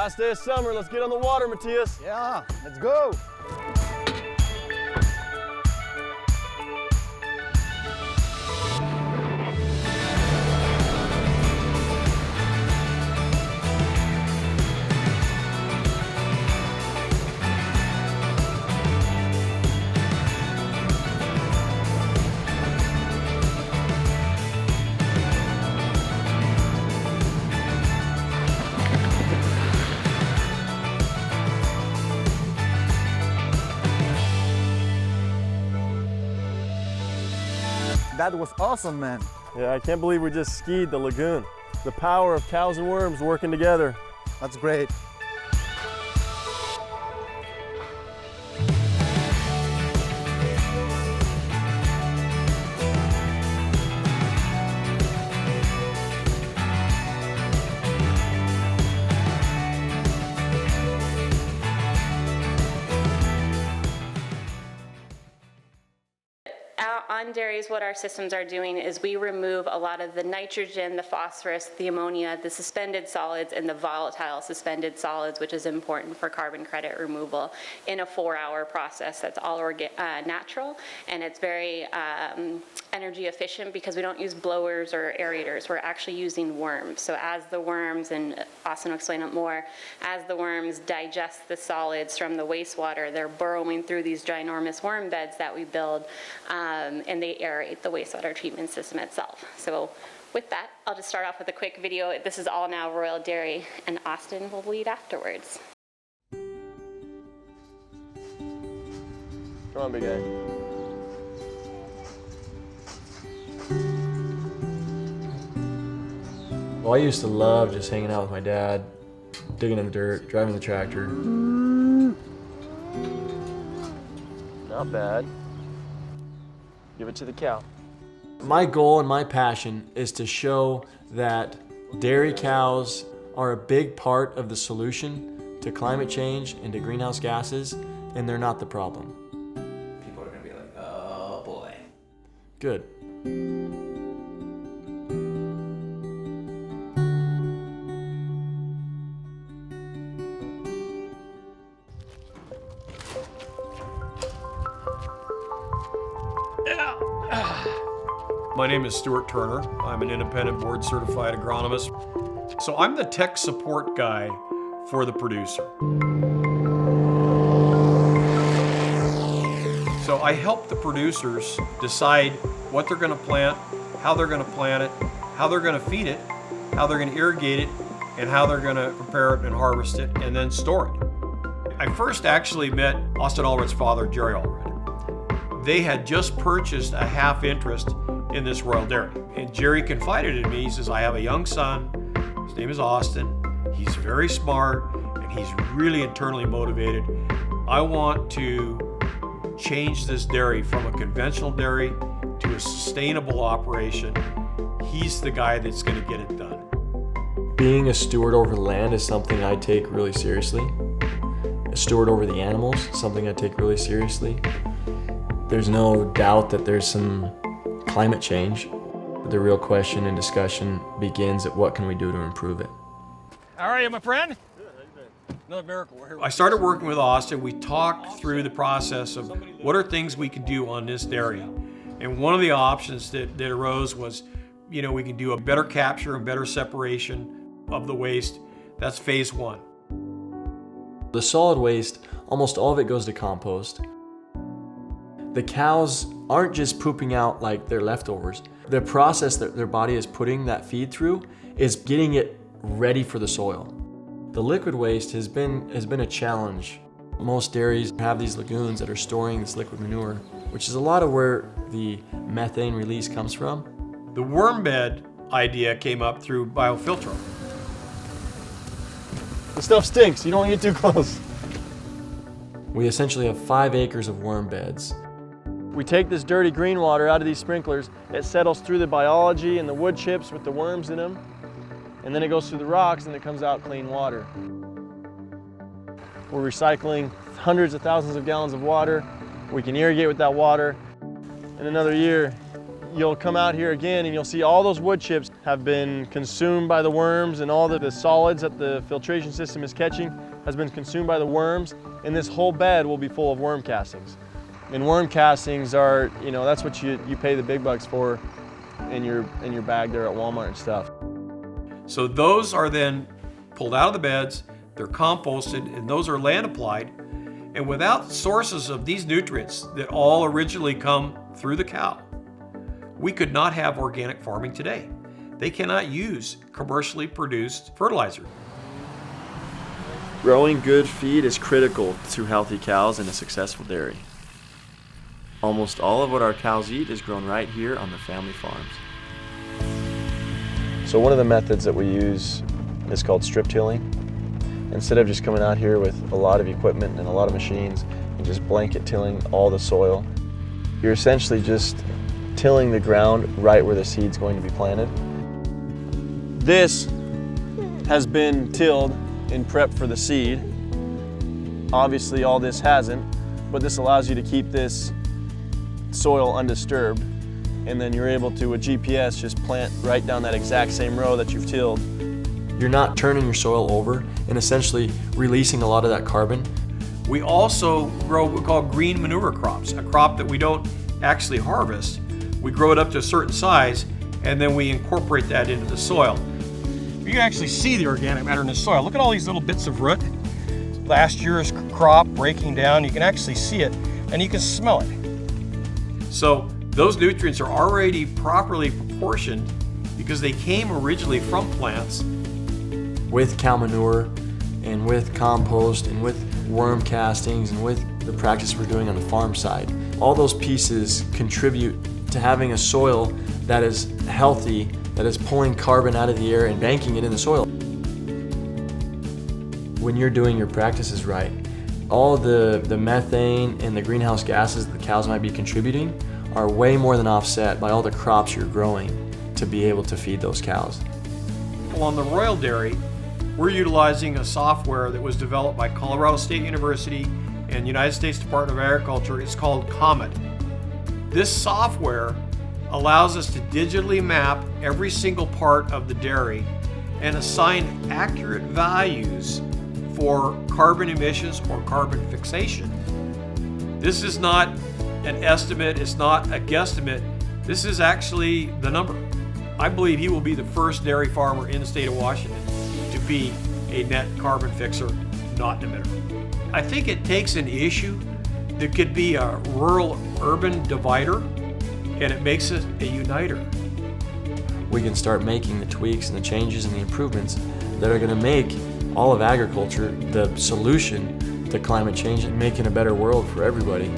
Last day of summer, let's get on the water, Matthias. Yeah, let's go. That was awesome, man. Yeah, I can't believe we just skied the lagoon. The power of cows and worms working together. That's great. On dairies, what our systems are doing is we remove a lot of the nitrogen, the phosphorus, the ammonia, the suspended solids, and the volatile suspended solids, which is important for carbon credit removal in a 4-hour process that's all natural, and it's very energy efficient because we don't use blowers or aerators. We're actually using worms. So as the worms, and Austin will explain it more, as the worms digest the solids from the wastewater, they're burrowing through these ginormous worm beds that we build, and they aerate the wastewater treatment system itself. So with that, I'll just start off with a quick video. This is all now Royal Dairy, and Austin will lead afterwards. Come on, big guy. Well, I used to love just hanging out with my dad, digging in the dirt, driving the tractor. Not bad. Give it to the cow. My goal and my passion is to show that dairy cows are a big part of the solution to climate change and to greenhouse gases, and they're not the problem. People are gonna be like, oh boy. Good. My name is Stuart Turner. I'm an independent board certified agronomist. So I'm the tech support guy for the producer. So I help the producers decide what they're going to plant, how they're going to plant it, how they're going to feed it, how they're going to irrigate it, and how they're going to prepare it and harvest it and then store it. I first actually met Austin Allred's father, Jerry Allred. They had just purchased a half interest in this Royal Dairy. And Jerry confided in me, he says, I have a young son, his name is Austin, he's very smart, and he's really internally motivated. I want to change this dairy from a conventional dairy to a sustainable operation. He's the guy that's gonna get it done. Being a steward over the land is something I take really seriously. A steward over the animals, something I take really seriously. There's no doubt that there's some climate change. The real question and discussion begins at what can we do to improve it. How are you, my friend? Another miracle. We're here. I started working with Austin. We talked through the process of what are things we can do on this dairy. And one of the options that arose was, you know, we can do a better capture and better separation of the waste. That's phase one. The solid waste, almost all of it goes to compost. The cows aren't just pooping out like their leftovers. The process that their body is putting that feed through is getting it ready for the soil. The liquid waste has been a challenge. Most dairies have these lagoons that are storing this liquid manure, which is a lot of where the methane release comes from. The worm bed idea came up through biofiltering. The stuff stinks, you don't get too close. We essentially have 5 acres of worm beds. We take this dirty green water out of these sprinklers, it settles through the biology and the wood chips with the worms in them, and then it goes through the rocks and it comes out clean water. We're recycling hundreds of thousands of gallons of water. We can irrigate with that water. In another year, you'll come out here again and you'll see all those wood chips have been consumed by the worms, and all the solids that the filtration system is catching has been consumed by the worms, and this whole bed will be full of worm castings. And worm castings are, you know, that's what you pay the big bucks for in your bag there at Walmart and stuff. So those are then pulled out of the beds, they're composted, and those are land applied. And without sources of these nutrients that all originally come through the cow, we could not have organic farming today. They cannot use commercially produced fertilizer. Growing good feed is critical to healthy cows and a successful dairy. Almost all of what our cows eat is grown right here on the family farms. So one of the methods that we use is called strip tilling. Instead of just coming out here with a lot of equipment and a lot of machines and just blanket tilling all the soil, you're essentially just tilling the ground right where the seed's going to be planted. This has been tilled in prep for the seed. Obviously all this hasn't, but this allows you to keep this soil undisturbed, and then you're able to, with GPS, just plant right down that exact same row that you've tilled. You're not turning your soil over and essentially releasing a lot of that carbon. We also grow what we call green manure crops, a crop that we don't actually harvest. We grow it up to a certain size, and then we incorporate that into the soil. You can actually see the organic matter in the soil. Look at all these little bits of root. Last year's crop breaking down, you can actually see it, and you can smell it. So those nutrients are already properly proportioned because they came originally from plants. With cow manure and with compost and with worm castings and with the practice we're doing on the farm side, all those pieces contribute to having a soil that is healthy, that is pulling carbon out of the air and banking it in the soil. When you're doing your practices right, all the methane and the greenhouse gases the cows might be contributing are way more than offset by all the crops you're growing to be able to feed those cows. Well, on the Royal Dairy, we're utilizing a software that was developed by Colorado State University and United States Department of Agriculture. It's called Comet. This software allows us to digitally map every single part of the dairy and assign accurate values for carbon emissions or carbon fixation. This is not an estimate, it's not a guesstimate, this is actually the number. I believe he will be the first dairy farmer in the state of Washington to be a net carbon fixer, not an emitter. I think it takes an issue that could be a rural-urban divider, and it makes it a uniter. We can start making the tweaks and the changes and the improvements that are going to make all of agriculture the solution to climate change and making a better world for everybody.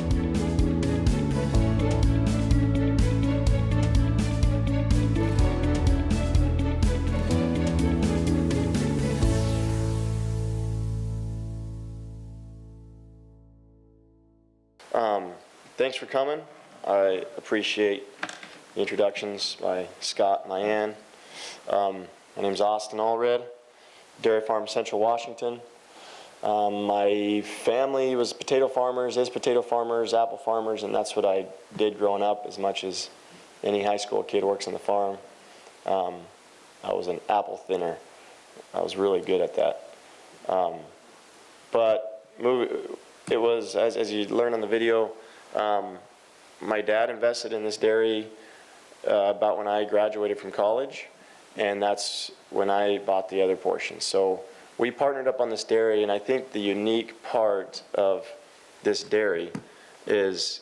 Thanks for coming. I appreciate the introductions by Scott and Diane. My name's Austin Allred, Dairy Farm Central Washington. My family was potato farmers, is potato farmers, apple farmers, and that's what I did growing up as much as any high school kid works on the farm. I was an apple thinner. I was really good at that. But it was, as you learn on the video, my dad invested in this dairy about when I graduated from college, and that's when I bought the other portion. So we partnered up on this dairy, and I think the unique part of this dairy is,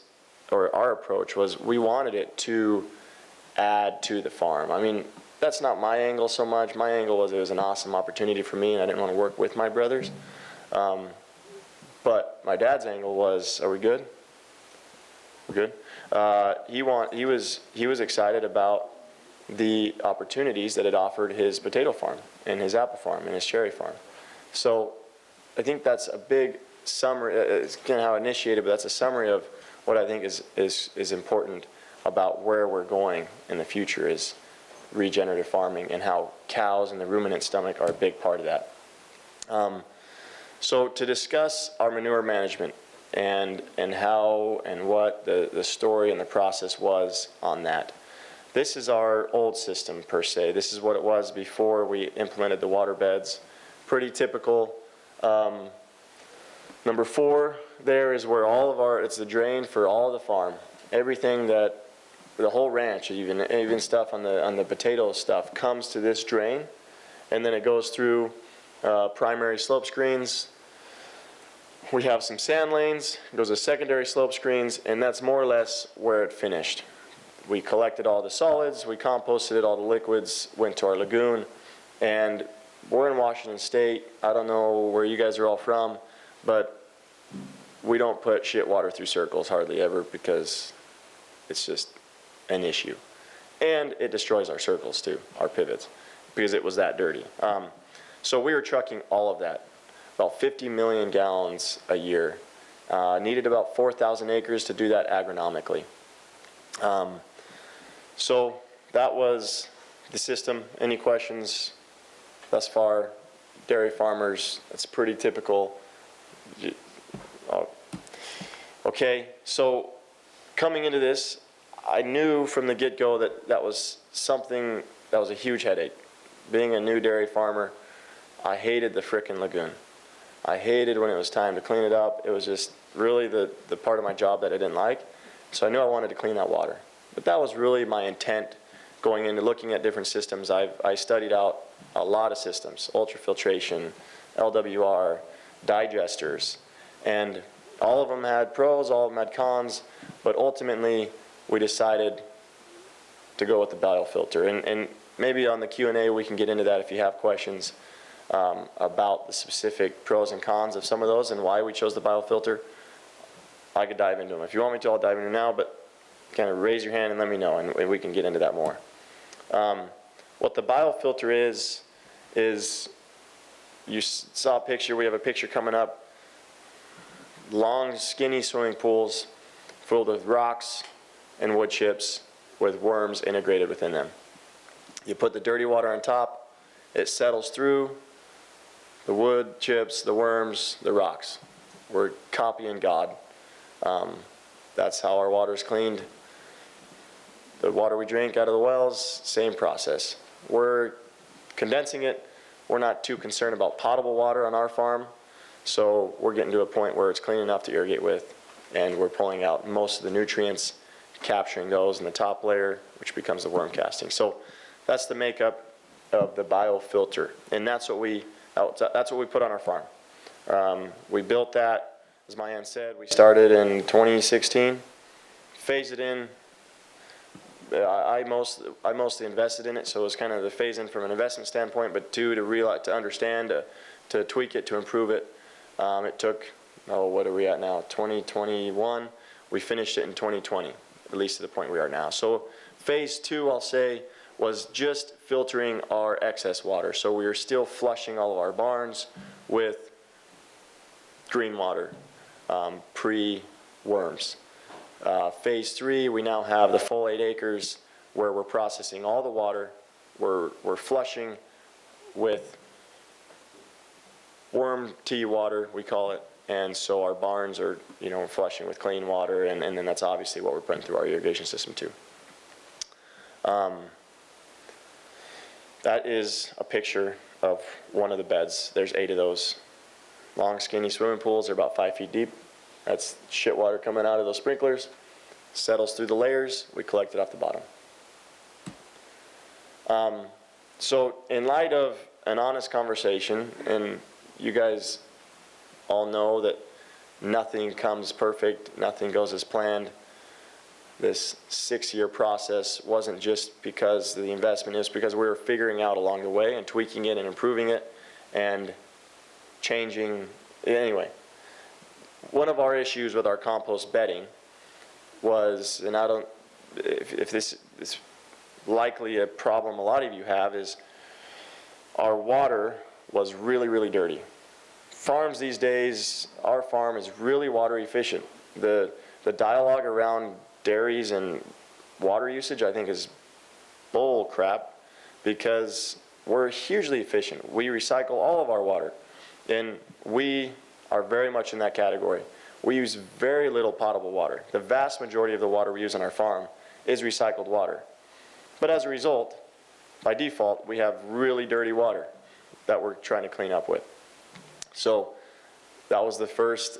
or our approach was, we wanted it to add to the farm. I mean, that's not my angle so much. My angle was it was an awesome opportunity for me, and I didn't want to work with my brothers. But my dad's angle was, are we good? We're good. He was excited about the opportunities that it offered his potato farm and his apple farm and his cherry farm. So I think that's a big summary. It's kind of how I initiated, but that's a summary of what I think is important about where we're going in the future is regenerative farming, and how cows and the ruminant stomach are a big part of that. So to discuss our manure management and how and what the story and the process was on that, This is our old system per se. This is what it was before we implemented the water beds. Pretty typical. Number 4 there is where all of our, it's the drain for all the farm. Everything that, the whole ranch, even stuff on the potato stuff comes to this drain, and then it goes through primary slope screens. We have some sand lanes, it goes to secondary slope screens, and that's more or less where it finished. We collected all the solids, we composted it, all the liquids went to our lagoon, and we're in Washington State. I don't know where you guys are all from, but we don't put shit water through circles hardly ever because it's just an issue. And it destroys our circles too, our pivots, because it was that dirty. So we were trucking all of that, about 50 million gallons a year. Needed about 4,000 acres to do that agronomically. So that was the system. Any questions thus far? Dairy farmers, that's pretty typical. Okay, so coming into this, I knew from the get-go that that was something that was a huge headache. Being a new dairy farmer, I hated the frickin' lagoon. I hated when it was time to clean it up. It was just really the part of my job that I didn't like. So I knew I wanted to clean that water. But that was really my intent going into looking at different systems. I studied out a lot of systems, ultrafiltration, LWR, digesters, and all of them had pros, all of them had cons, but ultimately we decided to go with the biofilter. And maybe on the Q&A we can get into that if you have questions about the specific pros and cons of some of those and why we chose the biofilter. I could dive into them. If you want me to, I'll dive into now, but kind of raise your hand and let me know, and we can get into that more. What the biofilter is you saw a picture, we have a picture coming up, long skinny swimming pools filled with rocks and wood chips with worms integrated within them. You put the dirty water on top, it settles through the wood chips, the worms, the rocks. We're copying God. That's how our water is cleaned. The water we drink out of the wells, same process. We're condensing it. We're not too concerned about potable water on our farm, so we're getting to a point where it's clean enough to irrigate with, and we're pulling out most of the nutrients, capturing those in the top layer, which becomes the worm casting. So that's the makeup of the biofilter, and that's what we put on our farm. We built that, as my aunt said, we started in 2016, phased it in. I mostly invested in it, so it was kind of the phase in from an investment standpoint, but two, to realize, to understand, to tweak it, to improve it. It took, what are we at now? 2021. We finished it in 2020, at least to the point we are now. So phase 2, I'll say, was just filtering our excess water. So we were still flushing all of our barns with green water, pre-worms. Phase 3, we now have the full 8 acres where we're processing all the water. We're flushing with worm tea water, we call it, and so our barns are, flushing with clean water, and then that's obviously what we're putting through our irrigation system too. That is a picture of one of the beds. There's 8 of those. Long, skinny swimming pools. They're about 5 feet deep. That's shit water coming out of those sprinklers, settles through the layers, we collect it off the bottom. So in light of an honest conversation, and you guys all know that nothing comes perfect, nothing goes as planned. This 6-year process wasn't just because of the investment, it was because we were figuring out along the way and tweaking it and improving it and changing. Anyway, one of our issues with our compost bedding was, and I don't, if this is likely a problem a lot of you have, is our water was really, really dirty. Farms these days, our farm is really water efficient. The dialogue around dairies and water usage, I think, is bull crap, because we're hugely efficient. We recycle all of our water, and we are very much in that category. We use very little potable water. The vast majority of the water we use on our farm is recycled water. But as a result, by default, we have really dirty water that we're trying to clean up with. So that was the first,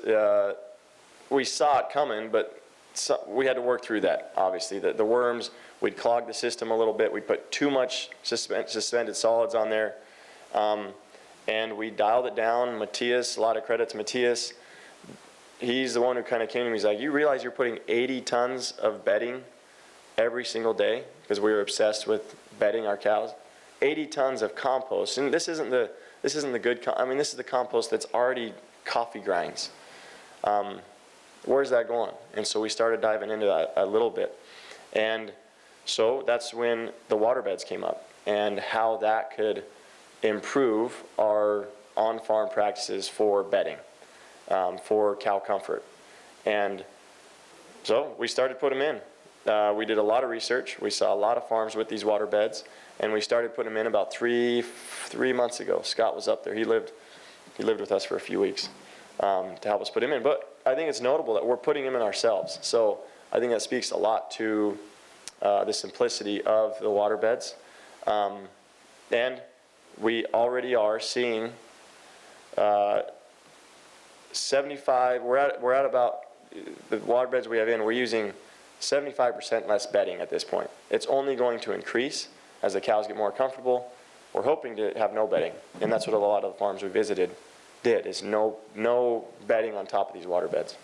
we saw it coming, but we had to work through that, obviously. The worms, we'd clog the system a little bit. We'd put too much suspended solids on there. And we dialed it down. Matthias, a lot of credit to Matthias. He's the one who kind of came to me. He's like, you realize you're putting 80 tons of bedding every single day? Because we were obsessed with bedding our cows. 80 tons of compost. And this isn't the good, I mean, this is the compost that's already coffee grinds. Where's that going? And so we started diving into that a little bit. And so that's when the water beds came up and how that could improve our on-farm practices for bedding, for cow comfort. And so we started to put them in. We did a lot of research. We saw a lot of farms with these water beds, and we started putting them in about three months ago. Scott was up there. He lived with us for a few weeks to help us put him in. But I think it's notable that we're putting him in ourselves. So I think that speaks a lot to the simplicity of the water beds. And we already are seeing 75, we're at about, the water beds we have in, we're using 75% less bedding at this point. It's only going to increase as the cows get more comfortable. We're hoping to have no bedding, and that's what a lot of the farms we visited did, is no bedding on top of these water beds.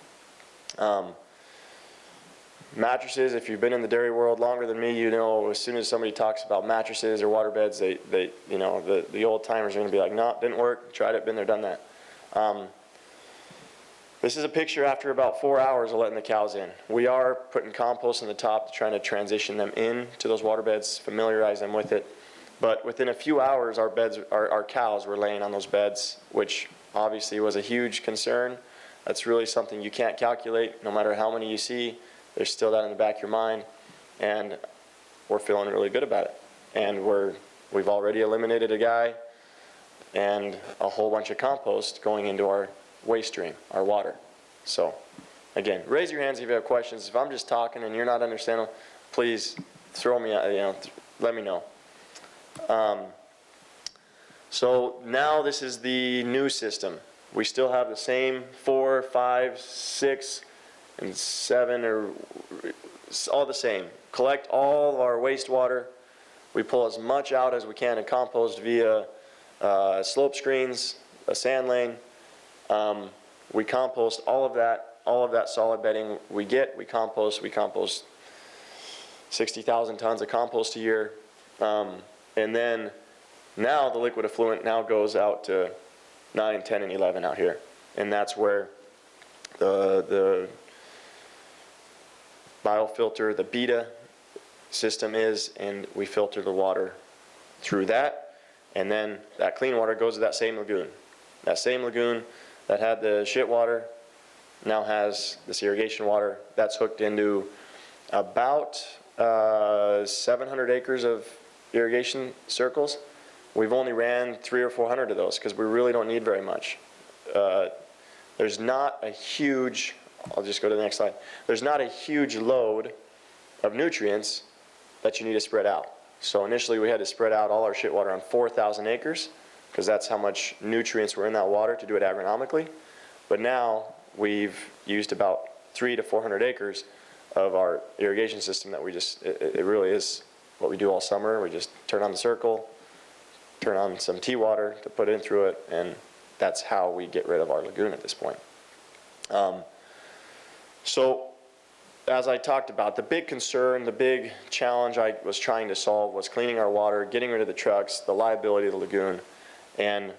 Mattresses, if you've been in the dairy world longer than me, you know as soon as somebody talks about mattresses or water beds, they you know, the old timers are going to be like, no, didn't work, tried it, been there, done that. This is a picture after about 4 hours of letting the cows in. We are putting compost on the top, trying to transition them in to those water beds, familiarize them with it. But within a few hours, our cows were laying on those beds, which obviously was a huge concern. That's really something you can't calculate, no matter how many you see. There's still that in the back of your mind, and we're feeling really good about it. And we've already eliminated a guy and a whole bunch of compost going into our waste stream, our water. So again, raise your hands if you have questions. If I'm just talking and you're not understanding, please throw me, let me know. So now this is the new system. We still have the same 4, 5, 6, and 7, or all the same. Collect all of our wastewater. We pull as much out as we can in compost via slope screens, a sand lane. We compost all of that solid bedding we get. We compost 60,000 tons of compost a year. And then now the liquid effluent now goes out to 9, 10, and 11 out here. And that's where the biofilter, the beta system is, and we filter the water through that. And then that clean water goes to that same lagoon. That same lagoon that had the shit water now has this irrigation water. That's hooked into about 700 acres of irrigation circles. We've only ran 300 or 400 of those because we really don't need very much. There's not a huge, I'll just go to the next slide. There's not a huge load of nutrients that you need to spread out. So initially we had to spread out all our shit water on 4,000 acres because that's how much nutrients were in that water to do it agronomically. But now we've used about 300 to 400 acres of our irrigation system that we just, it really is what we do all summer. We just turn on the circle, turn on some tea water to put in through it, and that's how we get rid of our lagoon at this point. So as I talked about, the big concern, the big challenge I was trying to solve was cleaning our water, getting rid of the trucks, the liability of the lagoon, and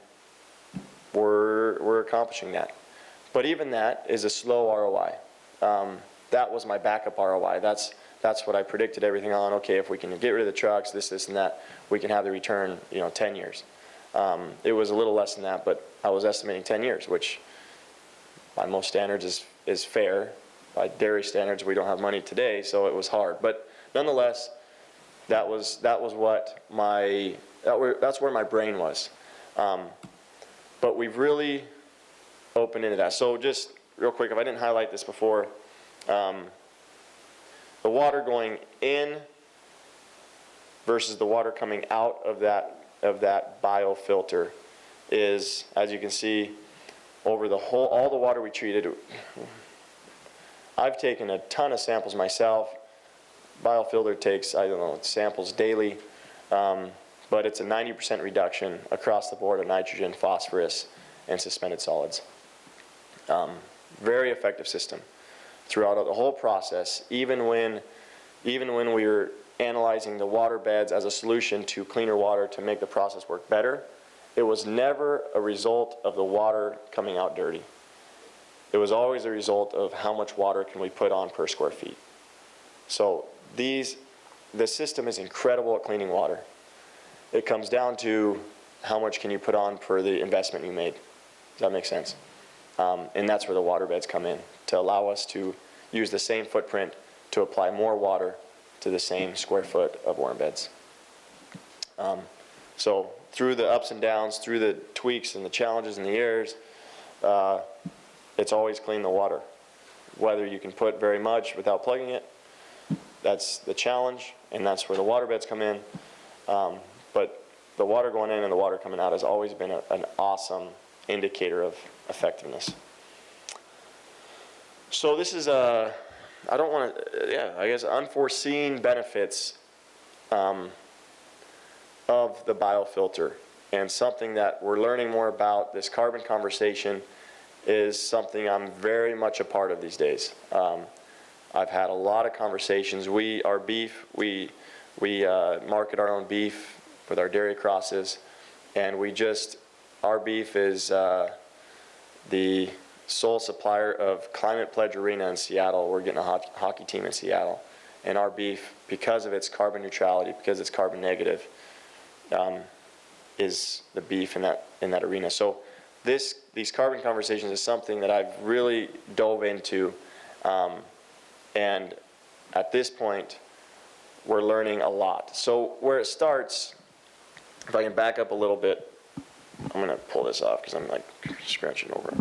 we're accomplishing that. But even that is a slow ROI. That was my backup ROI. That's what I predicted everything on. Okay, if we can get rid of the trucks, this, and that, we can have the return, 10 years. It was a little less than that, but I was estimating 10 years, which by most standards is fair. By dairy standards, we don't have money today, so it was hard. But nonetheless, that's where my brain was. But we've really opened into that. So just real quick, if I didn't highlight this before, the water going in versus the water coming out of that biofilter is, as you can see, over the whole, all the water we treated. I've taken a ton of samples myself. Biofilter takes, I don't know, samples daily, but it's a 90% reduction across the board of nitrogen, phosphorus, and suspended solids. Very effective system throughout the whole process, even when we were analyzing the water beds as a solution to cleaner water to make the process work better. It was never a result of the water coming out dirty. It was always a result of how much water can we put on per square feet. So the system is incredible at cleaning water. It comes down to how much can you put on per the investment you made. Does that make sense? And that's where the water beds come in, to allow us to use the same footprint to apply more water to the same square foot of worm beds. So through the ups and downs, through the tweaks and the challenges and the errors, it's always clean the water. Whether you can put very much without plugging it, that's the challenge, and that's where the water beds come in. But the water going in and the water coming out has always been an awesome indicator of effectiveness. So this is I don't want to, I guess unforeseen benefits of the biofilter, and something that we're learning more about. This carbon conversation is something I'm very much a part of these days. I've had a lot of conversations. Our beef, we market our own beef with our dairy crosses, and our beef is the sole supplier of Climate Pledge Arena in Seattle. We're getting a hockey team in Seattle, and our beef, because of its carbon neutrality, because it's carbon negative, is the beef in that arena. So these carbon conversations is something that I've really dove into, and at this point we're learning a lot. So where it starts, if I can back up a little bit, I'm going to pull this off because I'm like scratching over it.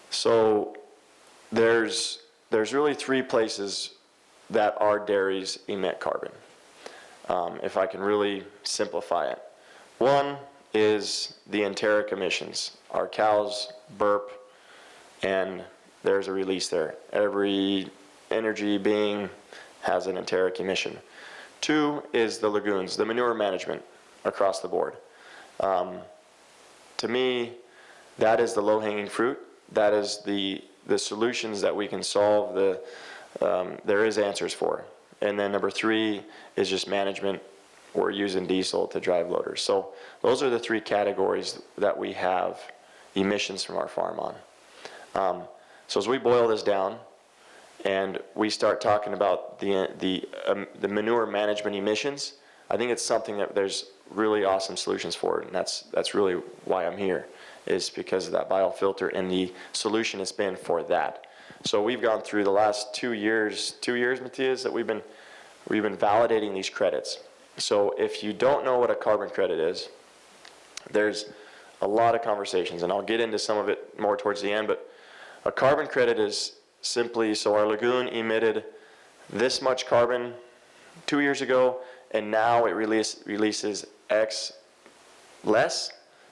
So there's really three places that our dairies emit carbon, if I can really simplify it. One is the enteric emissions. Our cows burp, and there's a release there. Every energy being has an enteric emission. Two is the lagoons, the manure management across the board. To me, that is the low-hanging fruit. That is the solutions that we can solve. There is answers for. And then number three is just management. We're using diesel to drive loaders. So those are the three categories that we have emissions from our farm on. So as we boil this down and we start talking about the manure management emissions, I think it's something that there's really awesome solutions for it, and that's really why I'm here, is because of that biofilter and the solution it's been for that. So we've gone through the last 2 years, Matthias, that we've been validating these credits. So if you don't know what a carbon credit is, there's a lot of conversations, and I'll get into some of it more towards the end, but a carbon credit is simply, so our lagoon emitted this much carbon 2 years ago, and now it releases X less,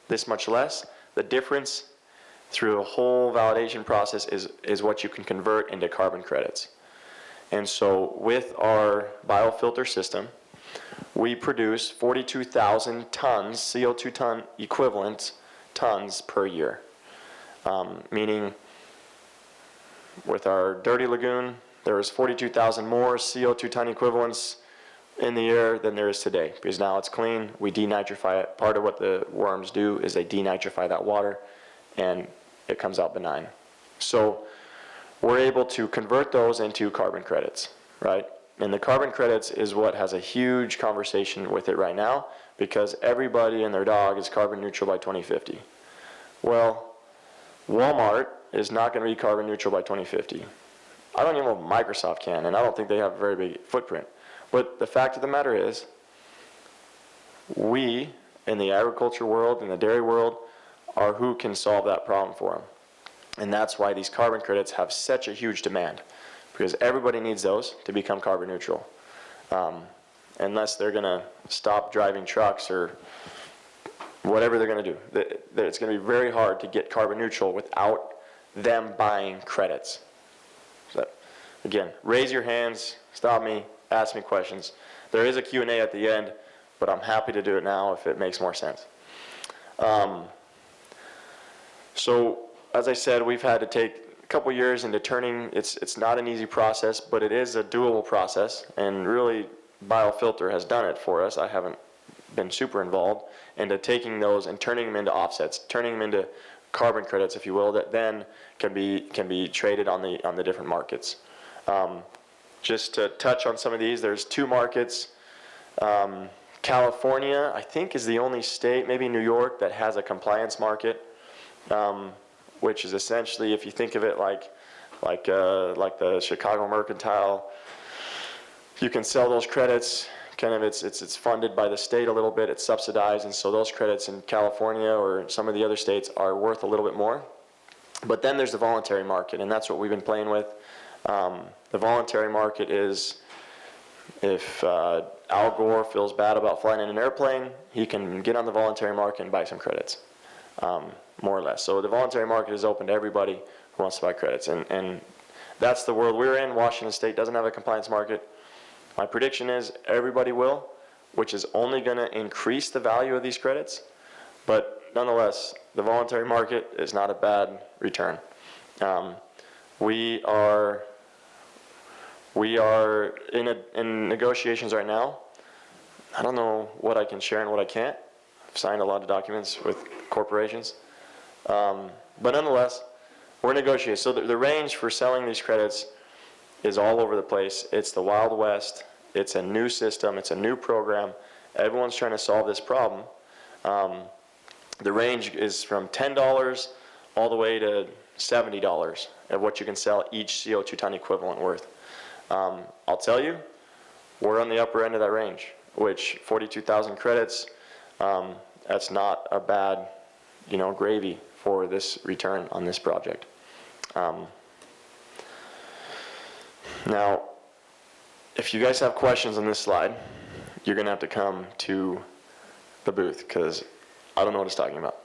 this much less. The difference through a whole validation process is what you can convert into carbon credits. And so with our biofilter system, we produce 42,000 tons, CO2 ton equivalent tons per year. Meaning with our dirty lagoon, there is 42,000 more CO2 ton equivalents in the air than there is today, because now it's clean, we denitrify it. Part of what the worms do is they denitrify that water, and it comes out benign. So we're able to convert those into carbon credits, right? And the carbon credits is what has a huge conversation with it right now, because everybody and their dog is carbon neutral by 2050. Well, Walmart is not going to be carbon neutral by 2050. I don't even know if Microsoft can, and I don't think they have a very big footprint. But the fact of the matter is, we in the agriculture world, in the dairy world, are who can solve that problem for them. And that's why these carbon credits have such a huge demand, because everybody needs those to become carbon neutral. Unless they're going to stop driving trucks or whatever they're going to do. It's going to be very hard to get carbon neutral without them buying credits. So, again, raise your hands, stop me, ask me questions. There is a Q&A at the end, but I'm happy to do it now if it makes more sense. So, as I said, we've had to take a couple years into turning. It's not an easy process, but it is a doable process, and really Biofilter has done it for us. I haven't been super involved into taking those and turning them into offsets, turning them into carbon credits, if you will, that then can be traded on the different markets. Just to touch on some of these, there's 2 markets. California, I think, is the only state, maybe New York, that has a compliance market, which is essentially, if you think of it like the Chicago Mercantile, you can sell those credits. Kind of, it's funded by the state a little bit. It's subsidized, and so those credits in California or some of the other states are worth a little bit more. But then there's the voluntary market, and that's what we've been playing with. The voluntary market is if Al Gore feels bad about flying in an airplane, he can get on the voluntary market and buy some credits, more or less. So the voluntary market is open to everybody who wants to buy credits, and that's the world we're in. Washington State doesn't have a compliance market. My prediction is everybody will, which is only going to increase the value of these credits, but nonetheless, the voluntary market is not a bad return. We are in negotiations right now. I don't know what I can share and what I can't. I've signed a lot of documents with corporations, but nonetheless, we're negotiating. So the range for selling these credits is all over the place. It's the Wild West. It's a new system. It's a new program. Everyone's trying to solve this problem. The range is from $10 all the way to $70 of what you can sell each CO2 ton equivalent worth. I'll tell you, we're on the upper end of that range, which 42,000 credits, that's not a bad, gravy for this return on this project. Now, if you guys have questions on this slide, you're going to have to come to the booth because I don't know what it's talking about.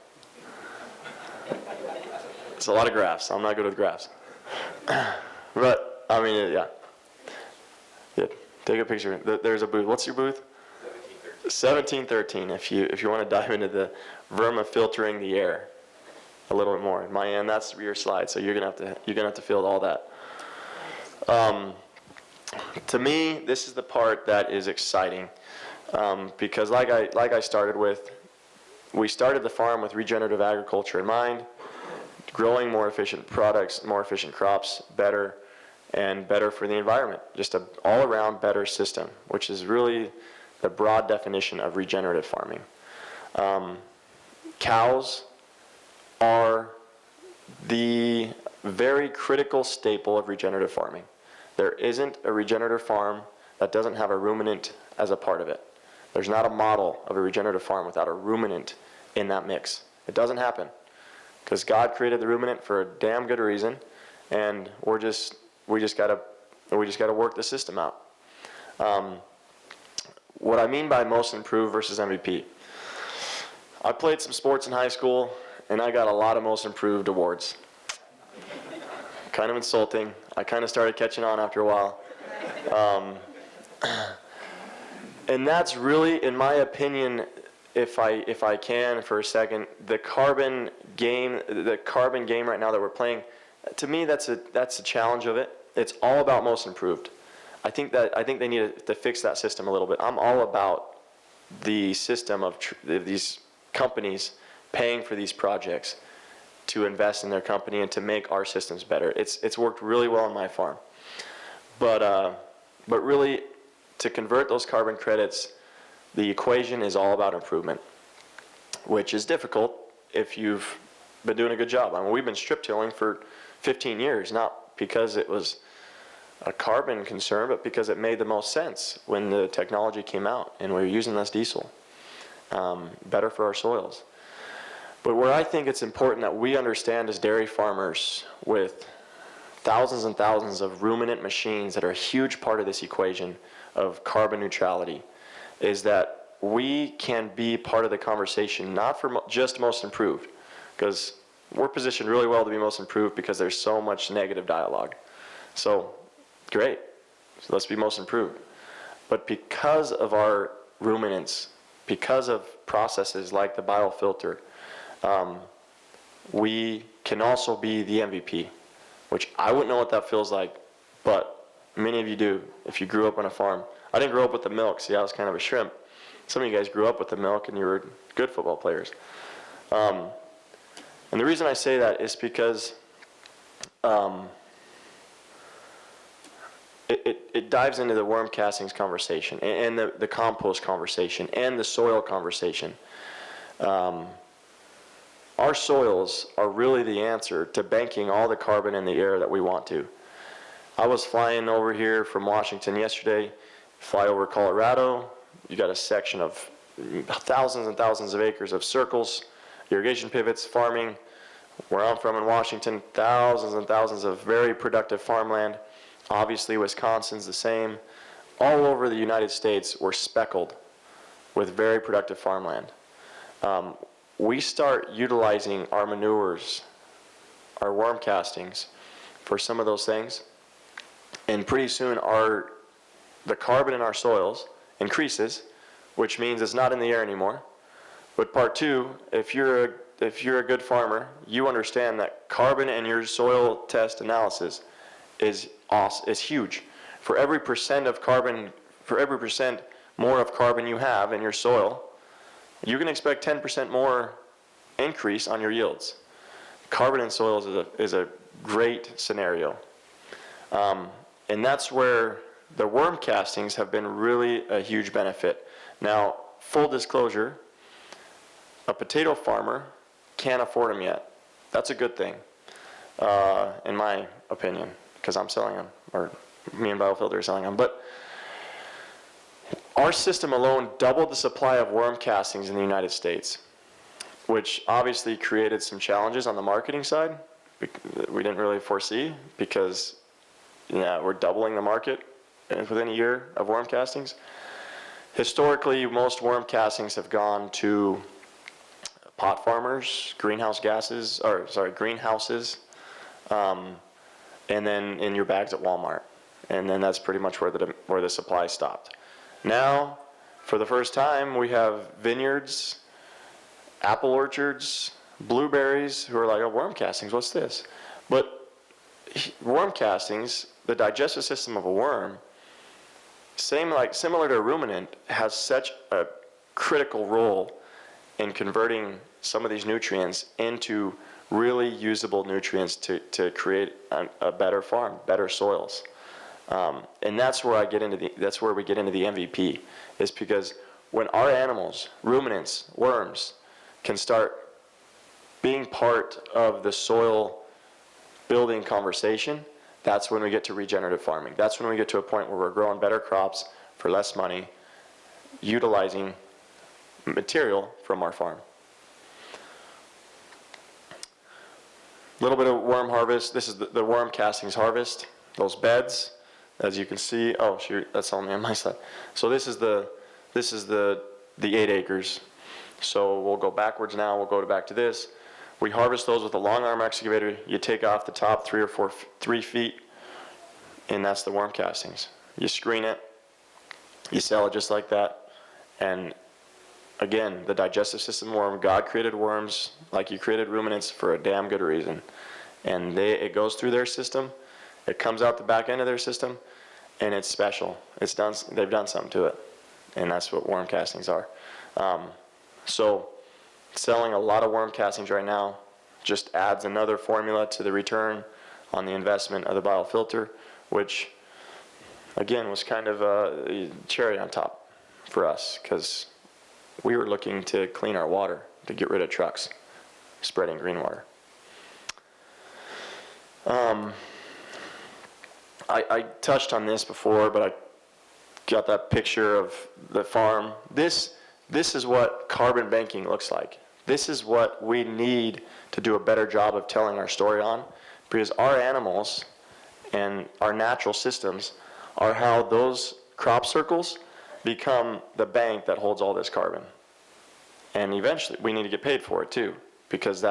It's a lot of graphs. I'm not good with graphs. But, I mean, yeah. Take a picture. There's a booth. What's your booth? 1713. If you want to dive into the vermifiltering the air a little bit more. My end, that's your slide, so you're gonna have to fill all that. To me, this is the part that is exciting, because like I started with, we started the farm with regenerative agriculture in mind, growing more efficient products, more efficient crops, better, and better for the environment. Just an all-around better system, which is really the broad definition of regenerative farming. Cows are the very critical staple of regenerative farming. There isn't a regenerative farm that doesn't have a ruminant as a part of it. There's not a model of a regenerative farm without a ruminant in that mix. It doesn't happen because God created the ruminant for a damn good reason, and we just gotta work the system out. What I mean by most improved versus MVP, I played some sports in high school, and I got a lot of most improved awards. Kind of insulting. I kind of started catching on after a while. And that's really, in my opinion, if I can for a second, the carbon game right now that we're playing, to me that's the challenge of it. It's all about most improved. I think they need to fix that system a little bit. I'm all about the system of these companies paying for these projects to invest in their company and to make our systems better. It's worked really well on my farm, but really to convert those carbon credits, the equation is all about improvement, which is difficult if you've been doing a good job. I mean, we've been strip tilling for 15 years, not because it was a carbon concern, but because it made the most sense when the technology came out and we were using less diesel. Better for our soils. But where I think it's important that we understand as dairy farmers with thousands and thousands of ruminant machines that are a huge part of this equation of carbon neutrality, is that we can be part of the conversation, not for just most improved, because we're positioned really well to be most improved because there's so much negative dialogue. So, great, so let's be most improved. But because of our ruminants, because of processes like the biofilter, we can also be the MVP, which I wouldn't know what that feels like, but many of you do if you grew up on a farm. I didn't grow up with the milk. See, I was kind of a shrimp. Some of you guys grew up with the milk and you were good football players. And the reason I say that is because it dives into the worm castings conversation and the compost conversation and the soil conversation. Our soils are really the answer to banking all the carbon in the air that we want to. I was flying over here from Washington yesterday, fly over Colorado. You got a section of thousands and thousands of acres of circles, irrigation pivots, farming. Where I'm from in Washington, thousands and thousands of very productive farmland. Obviously, Wisconsin's the same. All over the United States, we're speckled with very productive farmland. We start utilizing our manures, our worm castings, for some of those things, and pretty soon the carbon in our soils increases, which means it's not in the air anymore. But part two, if you're a good farmer, you understand that carbon in your soil test analysis is huge. For every percent of carbon, for every percent more of carbon you have in your soil, you can expect 10% more increase on your yields. Carbon in soils is a great scenario. And that's where the worm castings have been really a huge benefit. Now, full disclosure, a potato farmer can't afford them yet. That's a good thing, in my opinion, because I'm selling them, or me and Biofilter are selling them. But our system alone doubled the supply of worm castings in the United States, which obviously created some challenges on the marketing side. We didn't really foresee, because we're doubling the market within a year of worm castings. Historically, most worm castings have gone to pot farmers, greenhouses, and then in your bags at Walmart. And then that's pretty much where the supply stopped. Now, for the first time, we have vineyards, apple orchards, blueberries, who are like, oh, worm castings, what's this? But worm castings, the digestive system of a worm, similar to a ruminant, has such a critical role in converting some of these nutrients into really usable nutrients to create a better farm, better soils. And that's where that's where we get into the MVP, is because when our animals, ruminants, worms, can start being part of the soil building conversation, that's when we get to regenerative farming. That's when we get to a point where we're growing better crops for less money, utilizing material from our farm. A little bit of worm harvest. This is the worm castings harvest. Those beds, as you can see. Oh, shoot, that's only on my side. So this is the 8 acres. So we'll go backwards now. We'll go back to this. We harvest those with a long arm excavator. You take off the top 3 feet, and that's the worm castings. You screen it. You sell it just like that. And again, the digestive system worm, God created worms like you created ruminants for a damn good reason. And it goes through their system, it comes out the back end of their system, and it's special. They've done something to it. And that's what worm castings are. So selling a lot of worm castings right now just adds another formula to the return on the investment of the biofilter, which again was kind of a cherry on top for us, because we were looking to clean our water, to get rid of trucks spreading green water. I touched on this before, but I got that picture of the farm. This is what carbon banking looks like. This is what we need to do a better job of telling our story on, because our animals and our natural systems are how those crop circles become the bank that holds all this carbon. And eventually we need to get paid for it too, because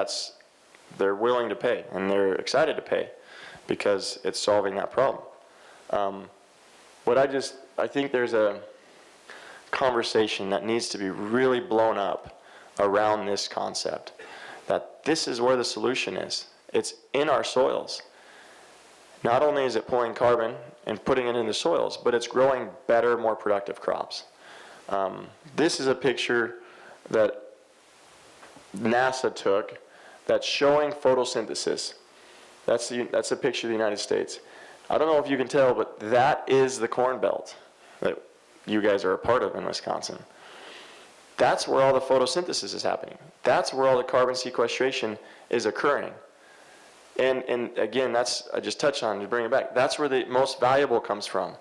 they're willing to pay and they're excited to pay because it's solving that problem. I think there's a conversation that needs to be really blown up around this concept, that this is where the solution is. It's in our soils. Not only is it pulling carbon and putting it into soils, but it's growing better, more productive crops. This is a picture that NASA took that's showing photosynthesis. That's a picture of the United States. I don't know if you can tell, but that is the Corn Belt that you guys are a part of in Wisconsin. That's where all the photosynthesis is happening. That's where all the carbon sequestration is occurring. And again, I just touched on to bring it back. That's where the most valuable comes from.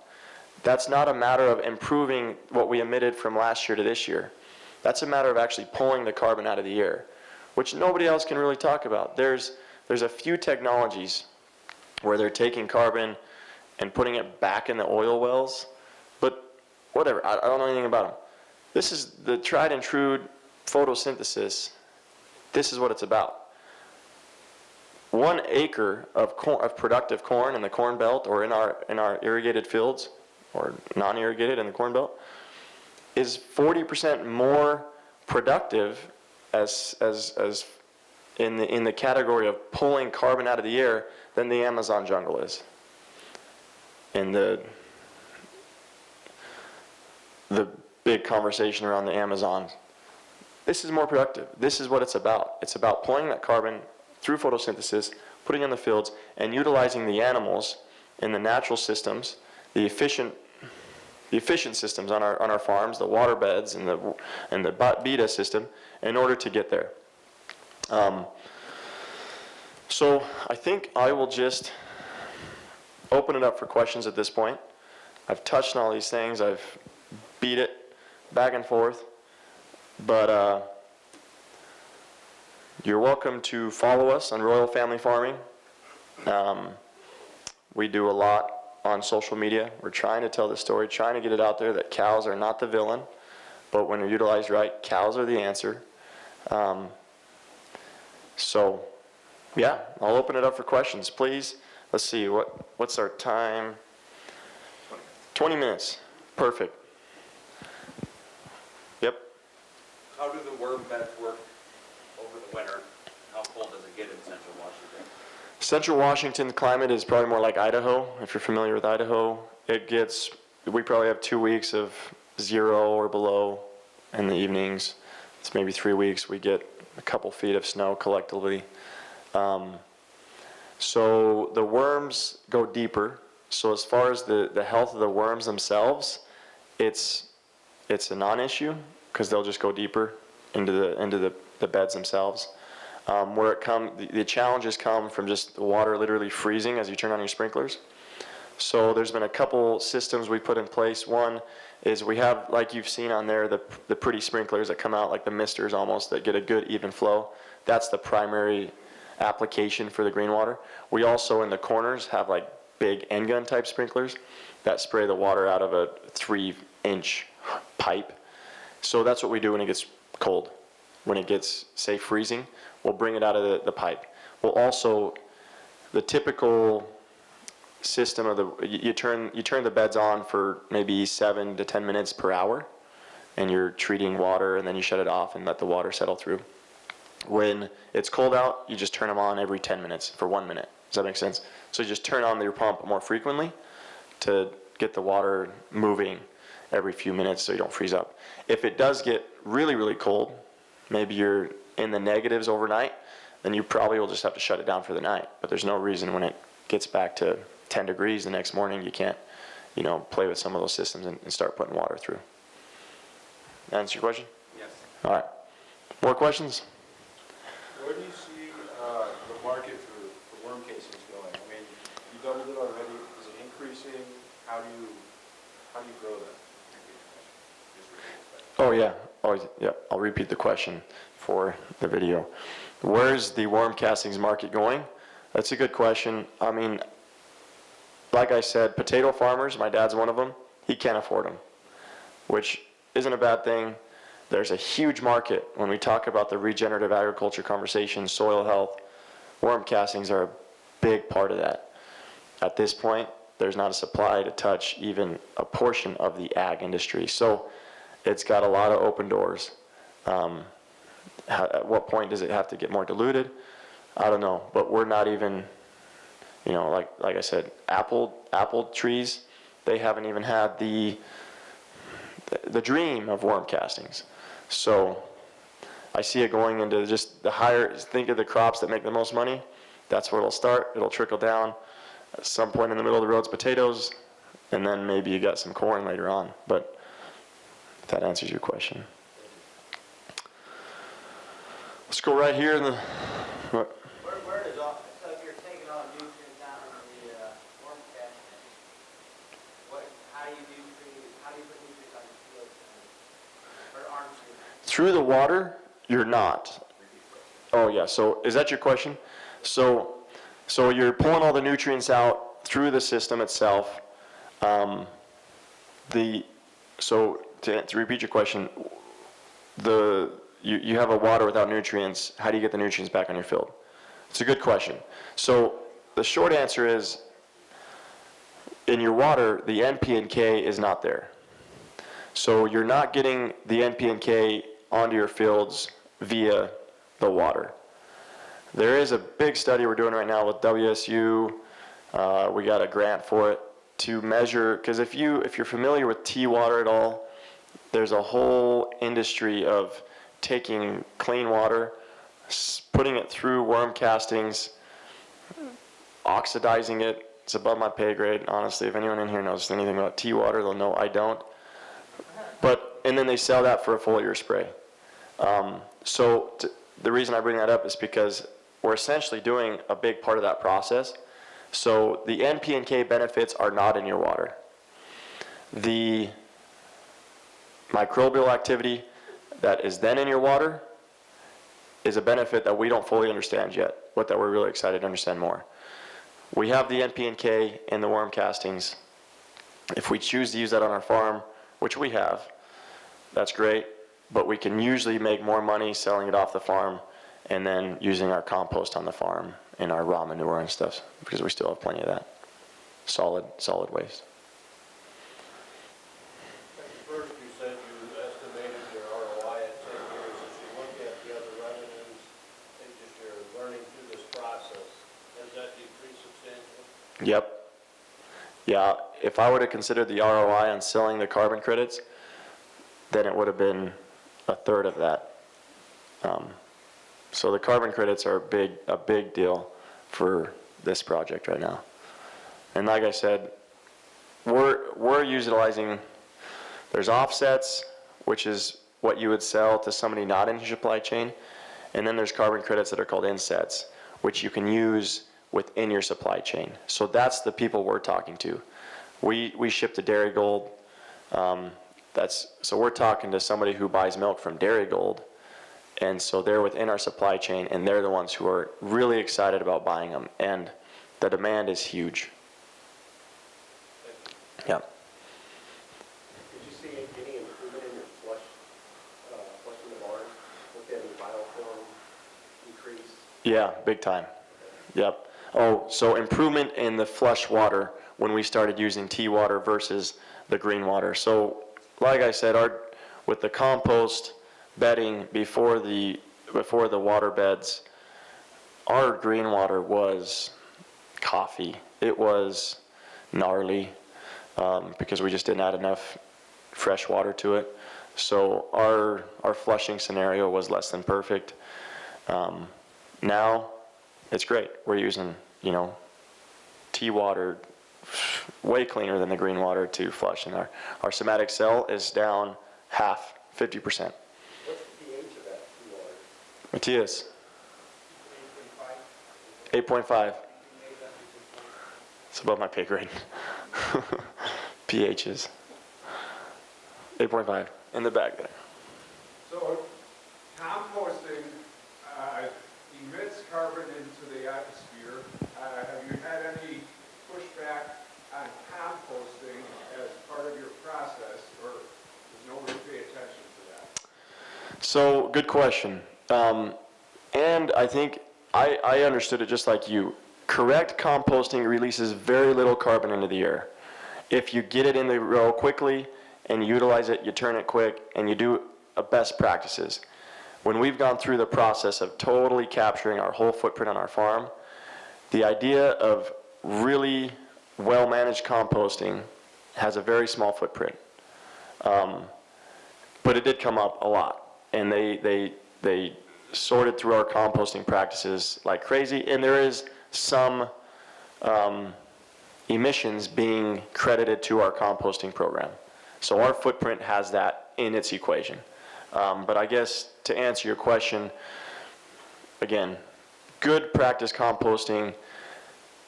That's not a matter of improving what we emitted from last year to this year. That's a matter of actually pulling the carbon out of the air, which nobody else can really talk about. There's a few technologies where they're taking carbon and putting it back in the oil wells, but whatever, I don't know anything about them. This is the tried and true photosynthesis. This is what it's about. 1 acre of productive corn in the Corn Belt, or in our irrigated fields, or non-irrigated in the Corn Belt, is 40% more productive as in the category of pulling carbon out of the air than the Amazon jungle is. And the big conversation around the Amazon, this is more productive. This is what it's about. It's about pulling that carbon through photosynthesis, putting it in the fields, and utilizing the animals in the natural systems, the efficient systems on our farms, the water beds and the beta system, in order to get there. So I think I will just open it up for questions at this point. I've touched on all these things. I've beat it back and forth, but you're welcome to follow us on Royal Family Farming. We do a lot on social media. We're trying to tell the story, trying to get it out there that cows are not the villain, but when they're utilized right, cows are the answer. So, yeah, I'll open it up for questions, please. Let's see, what's our time? 20 minutes. Perfect. Yep. How do the worm beds work over the winter? How cold does it get in Central Washington? Central Washington climate is probably more like Idaho. If you're familiar with Idaho, we probably have 2 weeks of 0 or below in the evenings. It's maybe 3 weeks. We get a couple feet of snow collectively. So the worms go deeper. So as far as the health of the worms themselves, it's a non-issue because they'll just go deeper into the beds themselves. The challenges come from just the water literally freezing as you turn on your sprinklers. So there's been a couple systems we put in place. One is we have, like you've seen on there, the pretty sprinklers that come out like the misters almost, that get a good even flow. That's the primary application for the green water. We also in the corners have like big end gun type sprinklers that spray the water out of a 3-inch pipe. So that's what we do when it gets cold. When it gets, say, freezing, we'll bring it out of the pipe. We'll also, the typical system of you turn the beds on for maybe 7 to 10 minutes per hour, and you're treating water, and then you shut it off and let the water settle through. When it's cold out, you just turn them on every 10 minutes for 1 minute. Does that make sense? So you just turn on your pump more frequently to get the water moving every few minutes so you don't freeze up. If it does get really, really cold, maybe you're in the negatives overnight, then you probably will just have to shut it down for the night. But there's no reason when it gets back to 10 degrees the next morning, you can't, play with some of those systems and start putting water through. Answer your question? Yes. All right. More questions? Where do you see the market for worm casings going? I mean, you doubled it already. Is it increasing? How do you grow that? Oh yeah. I'll repeat the question for the video. Where's the worm castings market going? That's a good question. I mean, like I said, potato farmers, my dad's one of them, he can't afford them, which isn't a bad thing. There's a huge market when we talk about the regenerative agriculture conversation, soil health. Worm castings are a big part of that. At this point, there's not a supply to touch even a portion of the ag industry. So it's got a lot of open doors. At what point does it have to get more diluted? I don't know, but we're not even, you know, like I said, apple trees, they haven't even had the dream of worm castings. So I see it going into just the higher, think of the crops that make the most money. That's where it'll start. It'll trickle down. At some point in the middle of the road's potatoes, and then maybe you got some corn later on. But if that answers your question. Let's go right here in the. What? Where does all, so if you're taking all the nutrients out of the worm casting, how do you put nutrients on the field? Or aren't you? Through the water, you're not. Oh yeah, so is that your question? So you're pulling all the nutrients out through the system itself. So to repeat your question, you have a water without nutrients. How do you get the nutrients back on your field? It's a good question. So the short answer is, in your water, the NP and K is not there. So you're not getting the NP and K onto your fields via the water. There is a big study we're doing right now with WSU. We got a grant for it to measure, because if you're familiar with tea water at all, there's a whole industry of taking clean water, putting it through worm castings, oxidizing it. It's above my pay grade, honestly. If anyone in here knows anything about tea water, they'll know I don't. And then they sell that for a foliar spray. The reason I bring that up is because we're essentially doing a big part of that process. So the NP and K benefits are not in your water. The microbial activity that is then in your water is a benefit that we don't fully understand yet, but that we're really excited to understand more. We have the NP and K in the worm castings. If we choose to use that on our farm, which we have, that's great, but we can usually make more money selling it off the farm and then using our compost on the farm and our raw manure and stuff, because we still have plenty of that solid waste. First, you said you estimated your ROI at 10 years. If you look at the other revenues, and just you're learning through this process, has that decreased substantially? Yep. Yeah, if I were to consider the ROI on selling the carbon credits, then it would have been a third of that. So the carbon credits are a big deal for this project right now. And like I said, we're utilizing, there's offsets, which is what you would sell to somebody not in your supply chain, and then there's carbon credits that are called insets, which you can use within your supply chain. So that's the people we're talking to. We ship to Dairy Gold. So we're talking to somebody who buys milk from Dairy Gold, and so they're within our supply chain, and they're the ones who are really excited about buying them, and the demand is huge. Yeah. Did you see any improvement in your flushing the barn? Look at the biofilm increase? Yeah, big time. Yep. Oh, so improvement in the flush water when we started using tea water versus the green water. So like I said, with the compost bedding before the water beds, our green water was coffee. It was gnarly because we just didn't add enough fresh water to it. So our flushing scenario was less than perfect. Now it's great. We're using, tea water way cleaner than the green water to flush, and our somatic cell is down half, 50%. What's the pH of that tea water? Matthias? 8.5. It's above my pay grade. pH is 8.5 in the back there. So composting emits carbon into the atmosphere. Have you had any pushback So, good question. And I think I understood it just like you. Correct composting releases very little carbon into the air. If you get it in the row quickly and utilize it, you turn it quick, and you do best practices. When we've gone through the process of totally capturing our whole footprint on our farm, the idea of really well-managed composting has a very small footprint. But it did come up a lot, and they sorted through our composting practices like crazy, and there is some emissions being credited to our composting program. So our footprint has that in its equation. But I guess to answer your question, again, good practice composting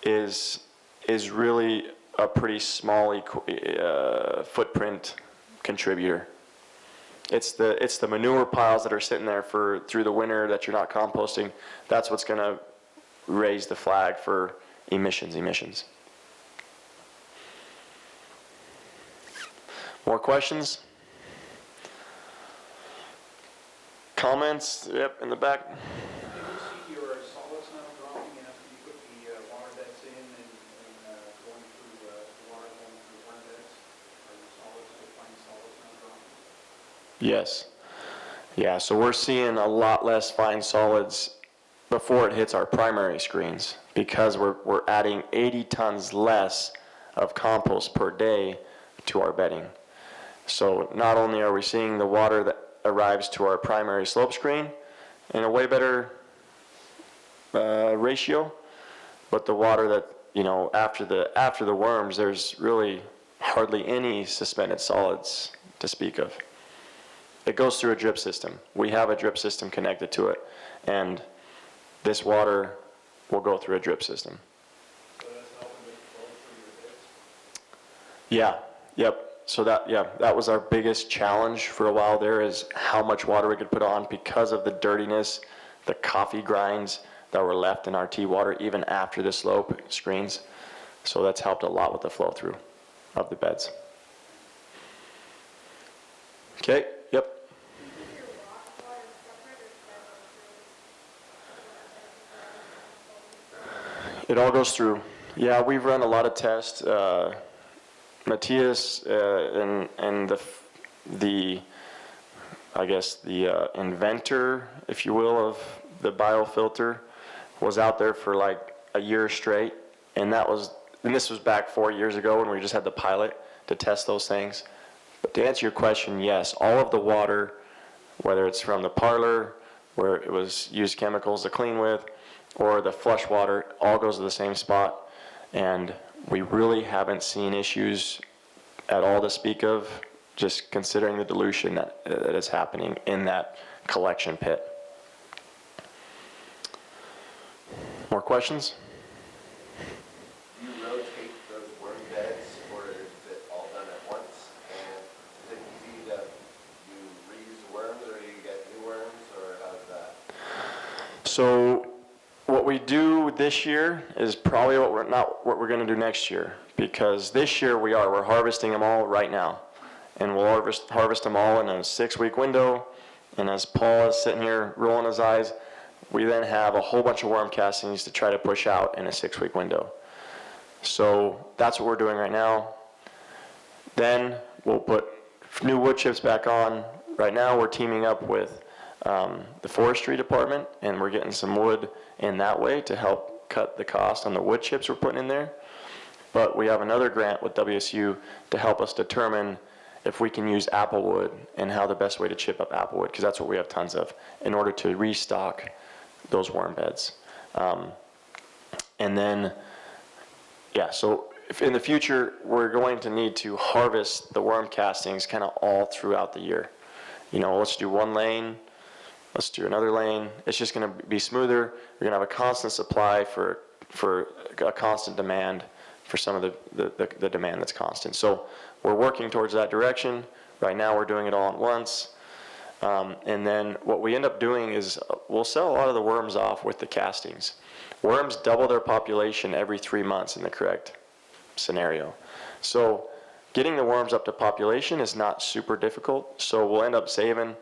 is really a pretty small footprint contributor. It's the manure piles that are sitting there through the winter that you're not composting. That's what's going to raise the flag for emissions. More questions? Comments? Yep, in the back. Did you see your solids now dropping after you put the water beds in and going through the water going through the worm beds? Are your solids, the fine solids now dropping? Yes. Yeah, so we're seeing a lot less fine solids before it hits our primary screens because we're adding 80 tons less of compost per day to our bedding. So not only are we seeing the water that arrives to our primary slope screen in a way better ratio, but the water that, after the worms, there's really hardly any suspended solids to speak of. It goes through a drip system. We have a drip system connected to it, and this water will go through a drip system. So that's helping with the flow through your beds? Yeah, yep. So that was our biggest challenge for a while there, is how much water we could put on because of the dirtiness, the coffee grinds that were left in our tea water even after the slope screens. So that's helped a lot with the flow through of the beds. Okay, yep. It all goes through. Yeah, we've run a lot of tests. Matthias and the inventor, if you will, of the biofilter was out there for like a year straight, and this was back 4 years ago when we just had the pilot to test those things. But to answer your question, yes, all of the water, whether it's from the parlor where it was used chemicals to clean with, or the flush water, all goes to the same spot, and we really haven't seen issues at all to speak of, just considering the dilution that is happening in that collection pit. More questions? Do you rotate those worm beds, or is it all done at once? And is it easy to reuse the worms, or do you get new worms, or how's that? So what we do this year is probably what we're going to do next year, because this year we're harvesting them all right now, and we'll harvest them all in a 6-week window. And as Paul is sitting here rolling his eyes, we then have a whole bunch of worm castings to try to push out in a 6-week window. So that's what we're doing right now. Then we'll put new wood chips back on. Right now we're teaming up with the forestry department, and we're getting some wood in that way to help cut the cost on the wood chips we're putting in there. But we have another grant with WSU to help us determine if we can use applewood and how the best way to chip up applewood, because that's what we have tons of, in order to restock those worm beds. And then, so if in the future, we're going to need to harvest the worm castings kind of all throughout the year. Let's do one lane, let's do another lane. It's just going to be smoother. We're going to have a constant supply for a constant demand for some of the demand that's constant. So we're working towards that direction. Right now we're doing it all at once. And then what we end up doing is we'll sell a lot of the worms off with the castings. Worms double their population every 3 months in the correct scenario. So getting the worms up to population is not super difficult. So we'll end up saving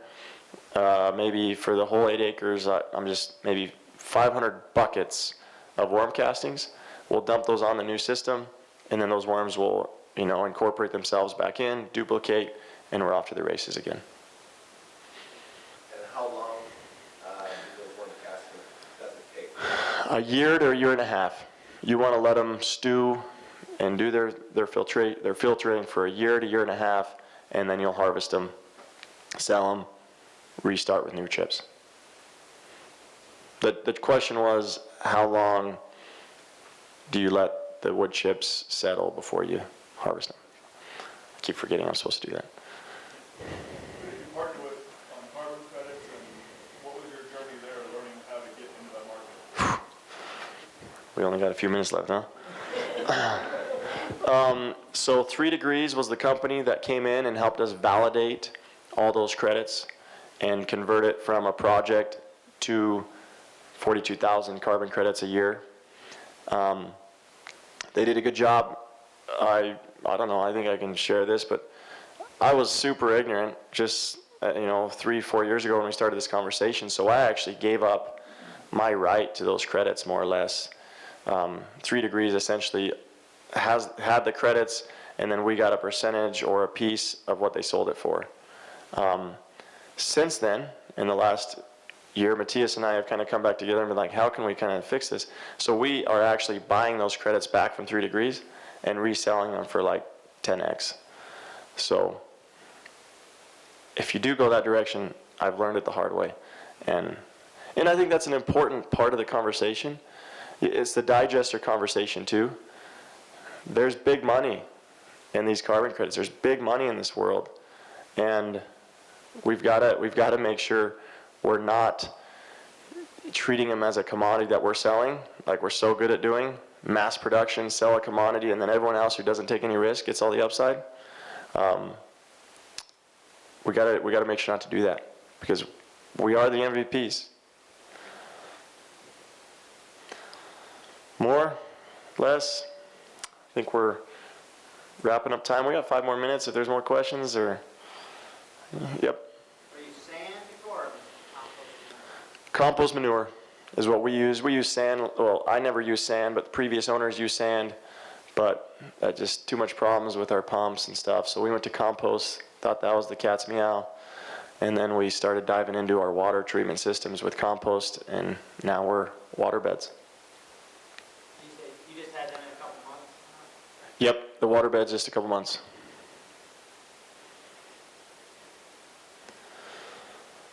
maybe for the whole 8 acres, I'm just maybe 500 buckets of worm castings. We'll dump those on the new system, and then those worms will, you know, incorporate themselves back in, duplicate, and we're off to the races again. And how long do those worm castings does it take? A year to a year and a half. You want to let them stew and do their filtering for a year to year and a half, and then you'll harvest them, sell them, restart with new chips. The question was, how long do you let the wood chips settle before you harvest them? I keep forgetting I'm supposed to do that. You partnered with carbon credits, and what was your journey there, learning how to get into that market? We only got a few minutes left, huh? So 3 Degrees was the company that came in and helped us validate all those credits and convert it from a project to 42,000 carbon credits a year. They did a good job. I don't know, I think I can share this, but I was super ignorant just, 3-4 years ago when we started this conversation, so I actually gave up my right to those credits, more or less. 3 Degrees essentially had the credits, and then we got a percentage or a piece of what they sold it for. Since then, in the last year, Matthias and I have kind of come back together and been like, how can we kind of fix this? So we are actually buying those credits back from 3 Degrees and reselling them for like 10x. So if you do go that direction, I've learned it the hard way. And I think that's an important part of the conversation. It's the digester conversation too. There's big money in these carbon credits. There's big money in this world. And we've got to make sure we're not treating them as a commodity that we're selling, like we're so good at doing. Mass production, sell a commodity, and then everyone else who doesn't take any risk gets all the upside. We got to make sure not to do that, because we are the MVPs. More? Less? I think we're wrapping up time. We got 5 more minutes if there's more questions, or... Yep. Were you sand before or Compost manure is what we use. We use sand. Well, I never use sand, but the previous owners use sand, but just too much problems with our pumps and stuff. So we went to compost, thought that was the cat's meow. And then we started diving into our water treatment systems with compost, and now we're water beds. You just had them in a couple months? Yep, the water bed's just a couple months.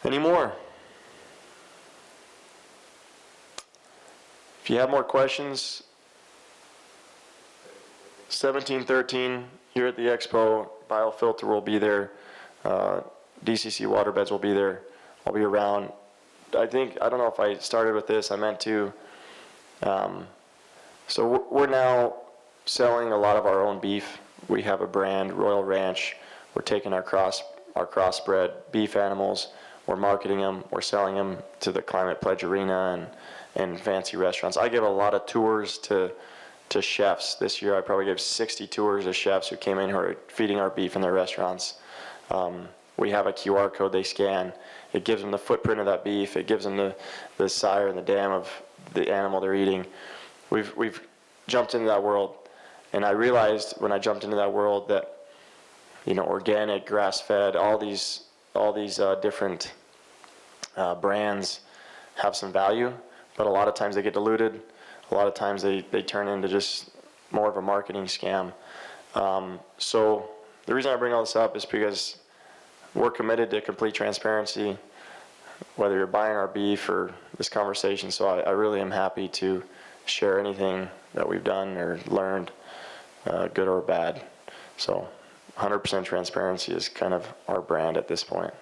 Any more? If you have more questions, 1713 here at the expo, biofilter will be there, DCC water beds will be there. I'll be around. I don't know if I started with this, I meant to. So we're now selling a lot of our own beef. We have a brand, Royal Ranch. We're taking our crossbred beef animals, we're marketing them, we're selling them to the Climate Pledge Arena and fancy restaurants. I give a lot of tours to chefs. This year I probably gave 60 tours to chefs who came in who are feeding our beef in their restaurants. We have a QR code they scan. It gives them the footprint of that beef. It gives them the sire and the dam of the animal they're eating. We've jumped into that world, and I realized when I jumped into that world that, organic, grass-fed, all these different brands have some value, but a lot of times they get diluted. A lot of times they turn into just more of a marketing scam. So the reason I bring all this up is because we're committed to complete transparency, whether you're buying our beef or this conversation. So I really am happy to share anything that we've done or learned, good or bad. So 100% transparency is kind of our brand at this point.